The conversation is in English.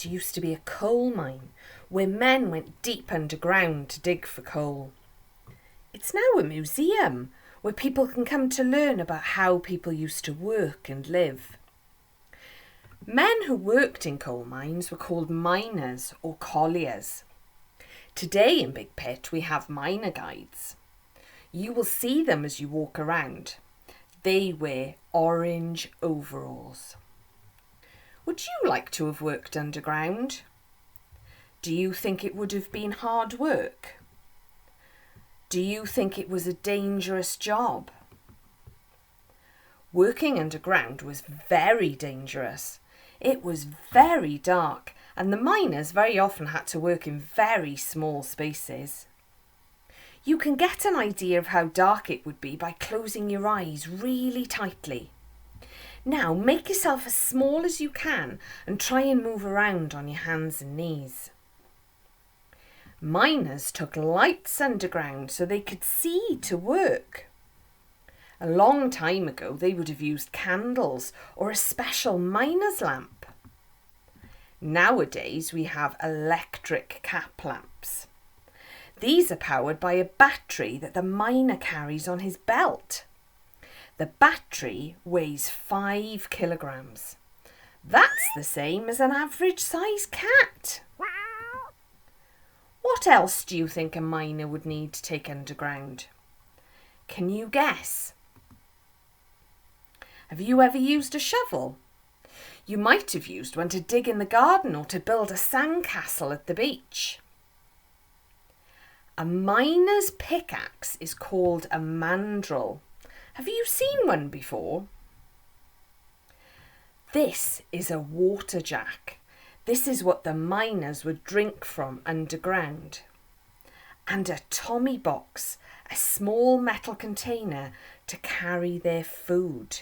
used to be a coal mine where men went deep underground to dig for coal. It's now a museum where people can come to learn about how people used to work and live. Men who worked in coal mines were called miners or colliers. Today in Big Pit we have miner guides. You will see them as you walk around. They wear orange overalls. Would you like to have worked underground? Do you think it would have been hard work? Do you think it was a dangerous job? Working underground was very dangerous. It was very dark, and the miners very often had to work in very small spaces. You can get an idea of how dark it would be by closing your eyes really tightly. Now make yourself as small as you can and try and move around on your hands and knees. Miners took lights underground so they could see to work. A long time ago they would have used candles or a special miner's lamp. Nowadays we have electric cap lamps. These are powered by a battery that the miner carries on his belt. The battery weighs 5 kilograms. That's the same as an average size cat. What else do you think a miner would need to take underground? Can you guess? Have you ever used a shovel? You might have used one to dig in the garden or to build a sandcastle at the beach. A miner's pickaxe is called a mandrel. Have you seen one before? This is a water jack. This is what the miners would drink from underground. And a tommy box, a small metal container to carry their food.